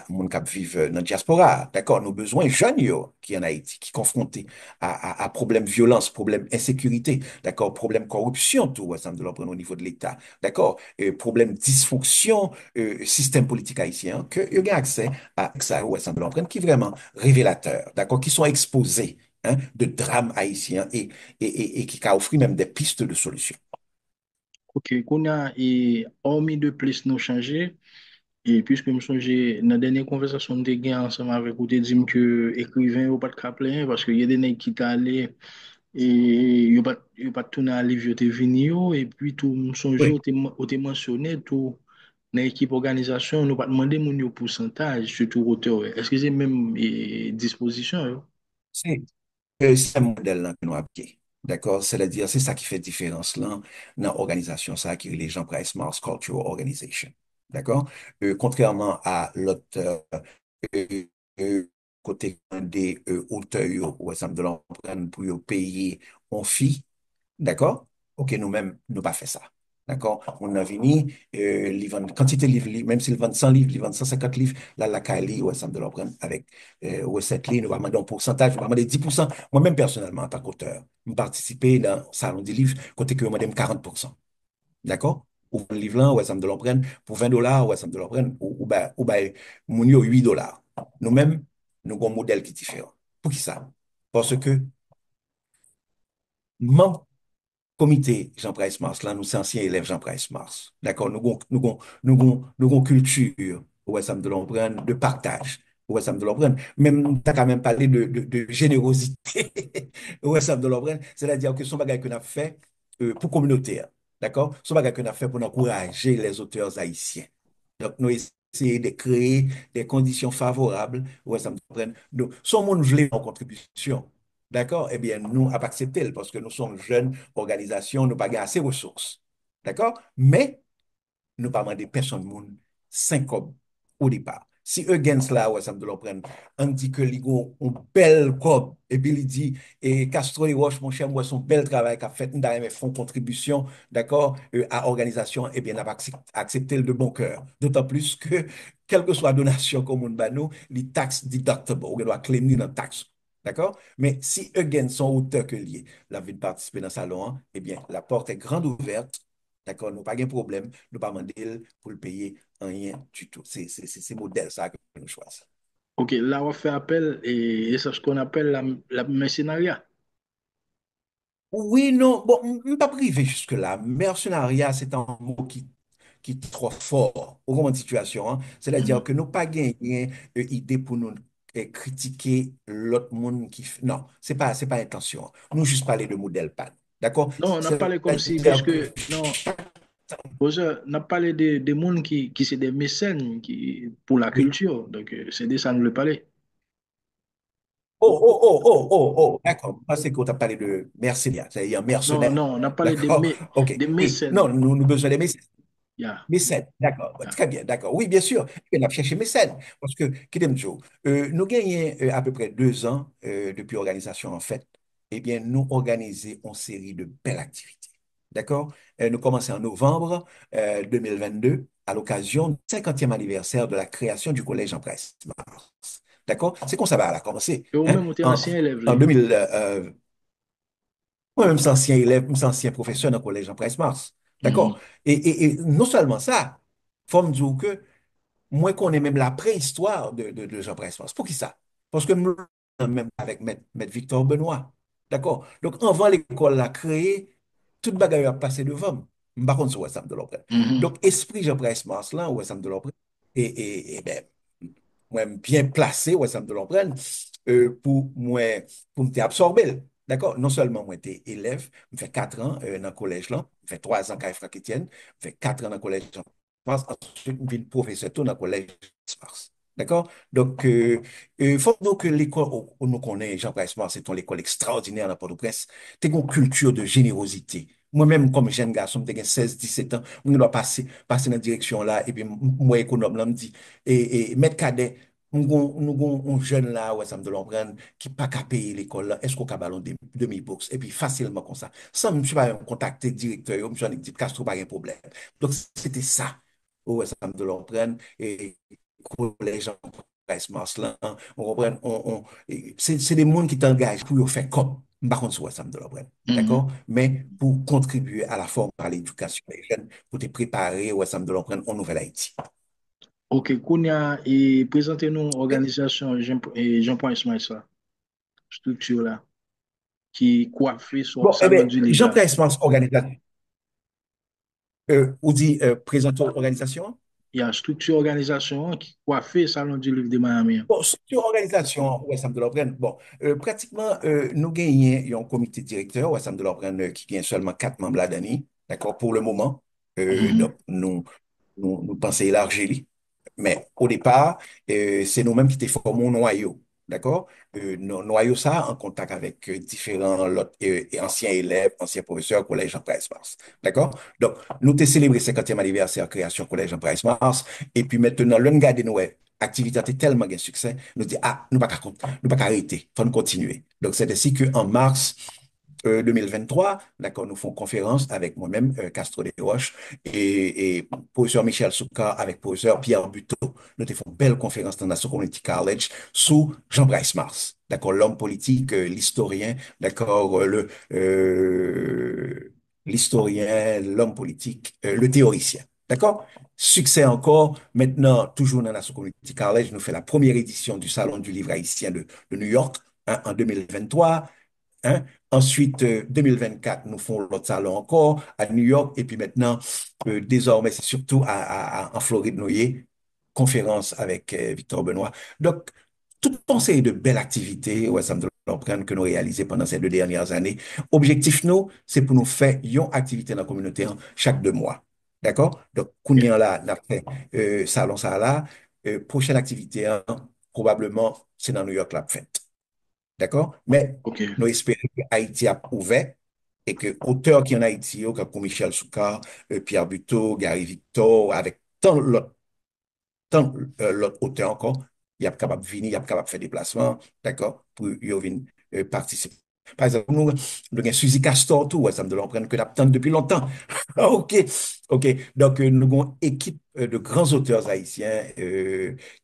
mon cap vivre dans la diaspora, d'accord, nous besoin jeunes yo, qui en Haïti, qui confrontés à problème violence, problème insécurité, d'accord, problème corruption, tout ensemble de l'opinion au niveau de l'État, d'accord, problème dysfonction, système politique haïtien, que y a accès à ça ou ensemble de l'opinion qui est vraiment révélateur, d'accord, qui sont exposés de drames haïtiens et qui a offert même des pistes de solutions. Ok, qu'on a, et hormis de plus nous changer, et puisque je songe, dans la dernière conversation que j'ai ensemble avec vous, tu dit que écrivain ou pas de capler, parce qu'il y a des gens qui sont allés et il pas tourner à livre, te venu, et puis tout, je songe, Oui, on t'a mentionné, tout, dans l'équipe organisation, nous pas demandé mon pourcentage, surtout auteur. Est-ce que c'est même disposition? Yo? c'est c'est un modèle là que nous appliquons. D'accord? C'est-à-dire, c'est ça qui fait différence là dans l'organisation, ça qui est les gens Price Mars Cultural Organization. D'accord? Contrairement à l'autre euh, euh, côté des auteurs, ou exemple de l'empreinte pour payer en fee. D'accord? Ok, nous-mêmes, nous pas fait ça. D'accord? On a venu, quantité de livres, même s'ils vendent 100 livres, ils vendent 150 livres, là, la Kali, ou ensemble de leur prendre avec recette ligne, nous va demander un pourcentage, nous va demander 10%. Moi-même, personnellement, en tant qu'auteur, je participé dans le salon du livre, côté que je demande 40%. D'accord? Ou le livre là, ou ensemble de leur prendre, pour 20 dollars, ou ensemble de leur prendre, ou mon 8 dollars. Nous-mêmes, nous avons un modèle qui est différent. Pour qui ça? Parce que, membre comité Jean Price Mars, là, nous sommes anciens élèves Jean Price Mars. D'accord? Nous avons culture, ouais, ça me de l'emprunter, de partage. Ouais, ça me de l'emprunter. Même, tu as quand même parlé de générosité. Ouais, ça me de l'emprunter. C'est-à-dire que son bagage qu'on a fait pour communautaire. D'accord? Son bagage qu'on a fait pour encourager les auteurs haïtiens. Donc, nous essayons de créer des conditions favorables. Ouais, ça me prenne. Donc, son monde voulait en contribution. D'accord? Eh bien, nous, à pas accepter parce que nous sommes jeunes organisations, nous pas assez de ressources. D'accord? Mais, nous pas demander personne monde 5 cob au départ. Si eux gagnent cela, ouais, ça me leur prendre. On dit que les gars ont belle cob. Et puis, il dit, et Castro et Roche, mon cher, moi, son bel travail qu'a fait, nous avons font contribution, d'accord, à l'organisation, eh bien, on a accepté le de bon cœur. D'autant plus que, quelle que soit la donation comme on bat nous, les taxes deductible, on doit claimer dans taxe. D'accord? Mais si eux gagnent son auteur que lié, la vie de participer dans le salon, hein, eh bien, la porte est grande ouverte. D'accord? Nous pas de problème. Nous pas demander pour le payer rien du tout. C'est modèle ça que nous choisissons. Ok, là, on fait appel et c'est ce qu'on appelle la mercenariat. Oui, non, bon, je ne pas privé jusque-là. Mercenariat, c'est un mot qui est trop fort au moment de situation, hein. C'est-à-dire que nous pas gagné idée pour nous critiquer l'autre monde qui fait. Non, c'est pas intention. Nous juste parler de modèle PAN. D'accord? Non, on a parlé comme si, C'est-à-dire puisque, que non, on a parlé des mondes qui sont des mécènes pour la oui. culture. Donc, c'est de ça nous le parler. D'accord. Parce qu'on t'a parlé de mercenaires, c'est-à-dire Non, mercenaires. non, on a parlé D'accord? OK. des Oui. Non, mécènes. nous besoin des messieurs. Yeah, Mécène, d'accord. yeah. Très bien, d'accord. Oui, bien sûr, on a cherché mécène. Parce que, Kidem Joe, nous gagnons à peu près 2 ans depuis l'organisation, en fait. Eh bien, nous organisons une série de belles activités. D'accord? Nous commençons en novembre 2022 à l'occasion du 50e anniversaire de la création du Collège en presse. D'accord? C'est comme ça va la commencer. Et ou Hein? même, tu es En, ancien élève, en là. 2000, moi-même, je suis ancien élève, je suis ancien professeur dans le Collège en presse Mars. D'accord? Mhm. Et non seulement ça, faut me dire que moi, connais même la préhistoire de Jean Prince-Mars. Pour qui ça? Parce que nous, même avec Maître Victor Benoît. D'accord? Donc, avant l'école l'a créé, toute bagaille a passé devant. Par contre, c'est Ouessam de l'Opren. Mhm. Donc, esprit Jean Prince-Mars, là, Ouessam de l'Opren, et ben, moi, bien placé, Ouessam de l'Opren, pour me absorber. D'accord? Non seulement moi, j'étais élève, je fais 4 ans dans le collège là, je fais 3 ans à Franck Etienne, je fais 4 ans dans le collège pense ensuite une professeur tout dans le collège Mars. D'accord? Donc, il faut donc que l'école où nous connaissons, Jean Price Mars, c'est une école extraordinaire dans Port-au-Prince. Tu as une culture de générosité. Moi-même, comme jeune garçon, j'ai 16, 17 ans, je dois passer dans la direction là, et puis moi, économe, là, me dit, maître cadet, nous avons un jeune là, ouais, ça me doit l'emprendre, qui n'a pas qu'à payer l'école là, est-ce qu'on a ballon de demi-bourse? Et puis facilement comme ça. Sans, je ne suis pas contacter le directeur, je me suis dit, Castro, pas un problème. Donc, c'était ça. Ouais, ça me de l'emprendre et collège en presse Marslan, on reprend, c'est des mondes qui t'engagent pour faire comme. Par contre, ouais, ça me de l'emprendre. Mhm. D'accord? Mais pour contribuer à la forme, à l'éducation des jeunes, pour te préparer, ouais, ça me de l'emprendre en Nouvelle-Haïti. Ok, Kounia, et présentez-nous Ok? organisation Jean-Paul Ismaël, ça, structure là, qui coiffé sur Bon, eh Salon bien, du Livre Jean là. Price Mars organisation, ou dit présente organisation. Il y a structure organisation qui coiffé Salon du Livre de Miami. Bon, sur organisation, Ouessam de l'Oprène, bon, pratiquement, nous gagnons un comité directeur, Ouessam de l'Oprène, qui gagne seulement 4 membres l'année, d'accord, pour le moment. Mhm. Donc, nous pensons élargir. Mais au départ, c'est nous-mêmes qui te formons un noyau. D'accord? Noyau ça en contact avec différents anciens élèves, anciens professeurs, collège Jean Price Mars. D'accord? Donc, nous te célébré 50e anniversaire création collège Jean Price Mars. Et puis maintenant, l'on garde nous, activité a tellement de succès, nous dit, ah, nous pas arrêter, faut nous continuer. Donc, c'est ainsi qu'en mars, 2023, d'accord, nous faisons conférence avec moi-même, Castro de Roche, et professeur Michel Souka avec professeur Pierre Buteau. Nous avons fait une belle conférence dans National Community College sous Jean-Bryce Mars, d'accord, l'homme politique, l'historien, d'accord, l'historien, l'homme politique, le théoricien. D'accord? Succès encore. Maintenant, toujours dans National Community College, nous fait la première édition du Salon du livre haïtien de New York, hein, en 2023. Hein. Ensuite, 2024, nous faisons l'autre salon encore à New York. Et puis maintenant, désormais, c'est surtout en Floride, Noyer, conférence avec Victor Benoît. Donc, toute pensée de belles activités, ouais, ça me donne l'empreinte que nous réalisons pendant ces 2 dernières années. Objectif, nous, c'est pour nous faire une activité dans la communauté chaque 2 mois. D'accord? Donc, Kounian là, n'a fait salon ça là. Prochaine activité, hein, probablement, c'est dans New York la fête. D'accord? Mais Ok. nous espérons que Haïti a ouvert et que auteurs qui en Haïti, comme Michel Souka, Pierre Buteau, Gary Victor, avec tant l'autre auteur encore, il est capable de venir, il est capable de faire des placements, d'accord, pour y venir participer. Par exemple, nous avons Suzy Castor, tout, ouais, ça me donne l'empreinte que nous depuis longtemps. Ah, OK, OK. Donc, nous avons une équipe de grands auteurs haïtiens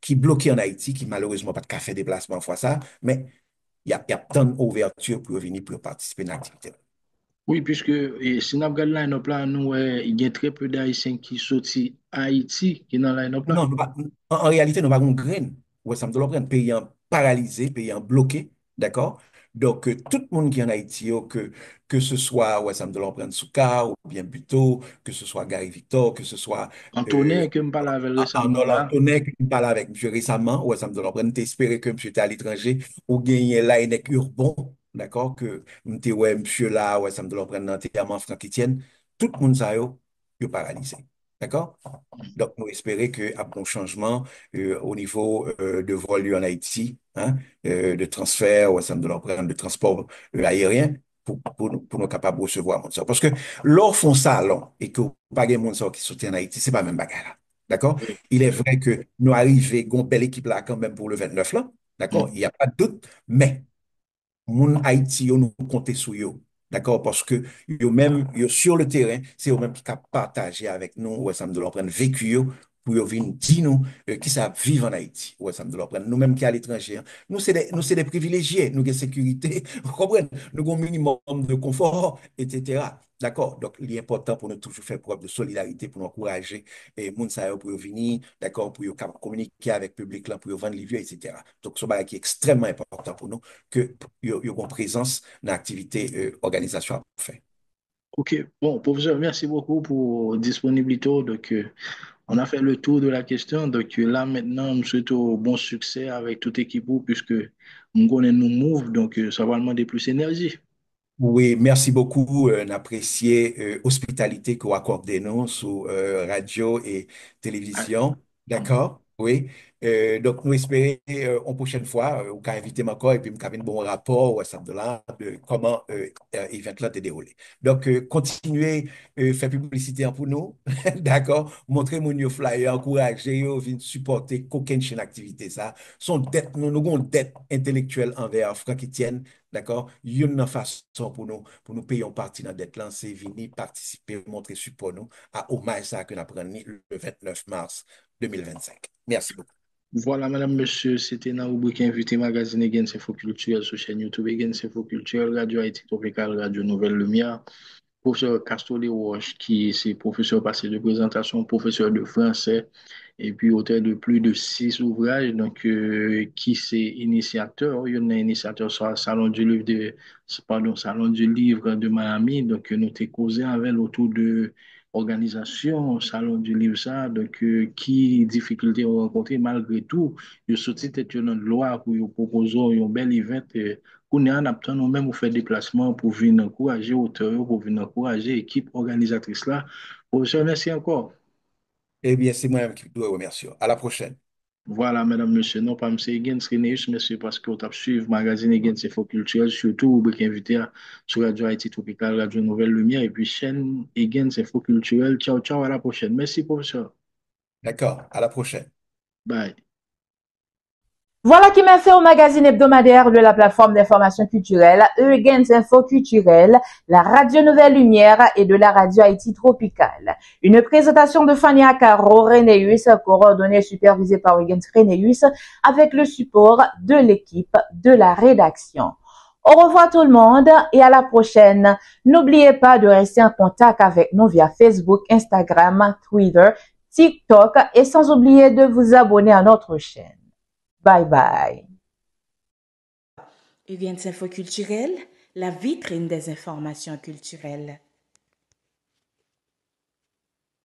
qui bloqués en Haïti, qui malheureusement pas de faire des placements fois ça, mais il y a tant d'ouverture pour venir pour participer à l'activité. Oui, puisque si nous regardons line-up là, nous, il y a très peu d'Haïtiens qui sortent Haïti qui est dans line-up là. Non, en réalité, nous n'avons pas une graine. Ouais, ça me donne l'impression, payant paralysé, payant bloqué, d'accord? Donc, tout le monde qui est en Haïti, que ce soit, ouais, ça me donne l'impression, Souka, ou bien Buto, que ce soit Gary Victor, que ce soit Antonin, que me parle avec récemment Arnold là. Antonet, qui me parle avec monsieur récemment, ouais, ça me donne l'impression, t'espérer que monsieur était à l'étranger, ou gagner là, il est Urbon, d'accord? Que m'était, ouais, monsieur là, ouais, ça me donne l'impression, dans théâtre Franck Etienne, tout le monde, ça, yo paralysé, d'accord? Donc, nous espérons qu'après un changement au niveau de vol en Haïti, hein, de transfert ou ensemble de l'empreinte de transport aérien, pour nous capables de recevoir mon ça. Parce que lors font salon et que pas de monde qui soutient en Haïti, c'est pas même bagarre là. D'accord? Oui. Il est vrai que nous arrivons, une belle équipe là quand même pour le 29 là. D'accord? Il n'y a pas de doute. Mais moun Haïti, yo nous compter sur eux. D'accord? Parce que yo même, yo sur le terrain, c'est eux même qui ont partagé avec nous, ou ensemble de leur prendre vécu yo, pour yo venir dire nous qui ça vivre en Haïti, ou ensemble de leur prendre. Nous-mêmes qui à l'étranger, hein. Nous, c'est des privilégiés, nous avons sécurité, vous comprenez? Nous avons un minimum de confort, etc. D'accord? Donc, il est important pour nous toujours faire preuve de solidarité, pour nous encourager et moun sa yo pour yo venir, d'accord, pour yo communiquer avec le public là, pour yo vendre les vieux, etc. Donc, ce bagage qui est extrêmement important pour nous que yo une présence dans l'activité organisation à faire. OK. Bon, professeur, merci beaucoup pour disponibilité. Donc, on a fait le tour de la question. Donc, là, maintenant, je souhaite bon succès avec toute équipe puisque nous connaissons nous move. Donc, ça va demander plus d'énergie. Oui, merci beaucoup. N'apprécier hospitalité qu'on accorde nous sur radio et télévision. D'accord? Oui. Donc, nous espérons une prochaine fois, vous pouvez inviter encore et puis vous avez un bon rapport de là, de comment l'événement là s'est déroulé. Donc, continuez faire publicité pour nous. D'accord? Montrez-moi nos flyers, encouragez-nous, venez supporter qu'aucune chaîne activité ça. Son dette, nous avons une dette intellectuelle envers Franck Etienne. D'accord? Il y a une façon pour nous payer en partie dans dette là, c'est venir participer, montrer support nous à hommage ça que nous apprenons le 29 mars 2025. Merci beaucoup. Voilà, madame, monsieur, c'était dans la rubrique Invité Magazine Again Info Culturel sur chaîne YouTube Again Info Culturel, Radio Haïti Tropical, Radio Nouvelle Lumière. Professeur Castolé Roche, qui est professeur passé de présentation, professeur de français, et puis auteur de plus de 6 ouvrages, donc qui c'est initiateur, il y a un initiateur sur le Salon du Livre Salon du Livre de Miami, donc nous t'ai causé avec autour de organisation, Salon du Livre ça, donc qui difficulté ont rencontré malgré tout, il sorti une loi pour proposer un bel event. On est en aptant nous-mêmes, on fait des déplacements pour venir encourager auteurs, pour venir encourager l'équipe organisatrice là. Professeur, merci encore. Eh bien, c'est moi-même qui dois remercier. À la prochaine. Voilà, mesdames, messieurs, non pas M. Higgins, Renéus, monsieur, parce que vous avez suivi le magazine Higgins Info Culturel, surtout, rubrique invité sur Radio Haïti Tropical, Radio Nouvelle Lumière, et puis chaîne Higgins Info Culturel. Ciao, ciao, à la prochaine. Merci, professeur. D'accord, à la prochaine. Bye. Voilà qui m'a fait au magazine hebdomadaire de la plateforme d'information culturelle Eugens Info Culturel, la Radio Nouvelle Lumière et de la Radio Haïti Tropicale. Une présentation de Fania Caro Renéus, coordonnée et supervisée par Eugens Renéus, avec le support de l'équipe de la rédaction. Au revoir tout le monde et à la prochaine. N'oubliez pas de rester en contact avec nous via Facebook, Instagram, Twitter, TikTok et sans oublier de vous abonner à notre chaîne. Bye bye. Eugens Info Culturel, la vitrine des informations culturelles.